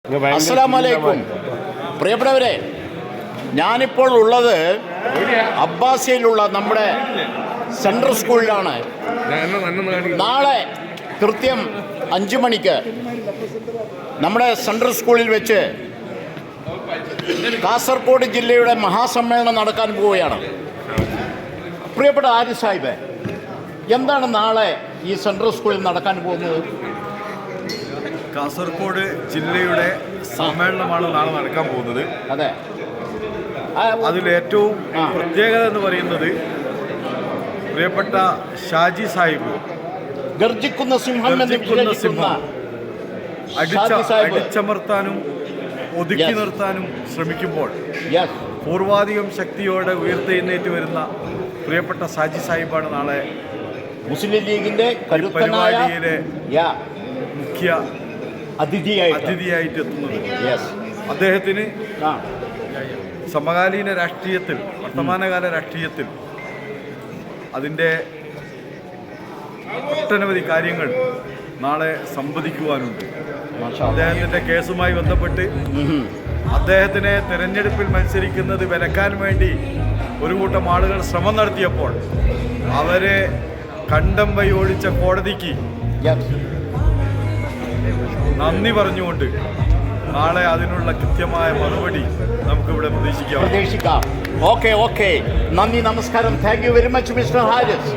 അസ്സലാമലൈക്കും പ്രിയപ്പെട്ടവരെ, ഞാനിപ്പോൾ ഉള്ളത് അബ്ബാസിയയിലുള്ള നമ്മുടെ സെൻട്രൽ സ്കൂളിലാണ്. നാളെ കൃത്യം 5 മണിക്ക് നമ്മുടെ സെൻട്രൽ സ്കൂളിൽ വെച്ച് കാസർഗോഡ് ജില്ലയുടെ മഹാസമ്മേളനം നടക്കാൻ പോവുകയാണ്. പ്രിയപ്പെട്ട ആരിഫ് സാഹിബ്, എന്താണ് നാളെ ഈ സെൻട്രൽ സ്കൂളിൽ നടക്കാൻ പോകുന്നത്? കാസർഗോഡ് ജില്ലയുടെ സമ്മേളനമാണ് നാളെ നടക്കാൻ പോകുന്നത്. അതെ, അതിലേറ്റവും പ്രത്യേകത എന്ന് പറയുന്നത് പ്രിയപ്പെട്ട ഷാജി സാഹിബ് ഗർജിക്കുന്ന സിംഹം അടിച്ചമർത്താനും ഒതുക്കി നിർത്താനും ശ്രമിക്കുമ്പോൾ പൂർവാധികം ശക്തിയോടെ ഉയർത്തെഴുന്നേറ്റ് വരുന്ന പ്രിയപ്പെട്ട ഷാജി സാഹിബാണ് നാളെ മുസ്ലിം ലീഗിന്റെ പരിപാടിയിലെ മുഖ്യ അതിഥിയായിട്ട് എത്തുന്നത്. അദ്ദേഹത്തിന് സമകാലീന രാഷ്ട്രീയത്തിൽ, വർത്തമാനകാല രാഷ്ട്രീയത്തിൽ അതിൻ്റെ ഒട്ടനവധി കാര്യങ്ങൾ നാളെ സംവദിക്കുവാനുണ്ട്. അദ്ദേഹത്തിൻ്റെ കേസുമായി ബന്ധപ്പെട്ട് അദ്ദേഹത്തിനെ തെരഞ്ഞെടുപ്പിൽ മത്സരിക്കുന്നത് വിലക്കാൻ വേണ്ടി ഒരു കൂട്ടം ആളുകൾ ശ്രമം നടത്തിയപ്പോൾ അവരെ കണ്ടം വഴി ഓടിച്ച കോടതിക്ക് നന്ദി പറഞ്ഞുകൊണ്ട് നാളെ അതിനുള്ള കൃത്യമായ മറുപടി നമുക്കിവിടെ പ്രതീക്ഷിക്കാം. ഓക്കെ, നന്ദി, നമസ്കാരം. Thank you very much mister Haris.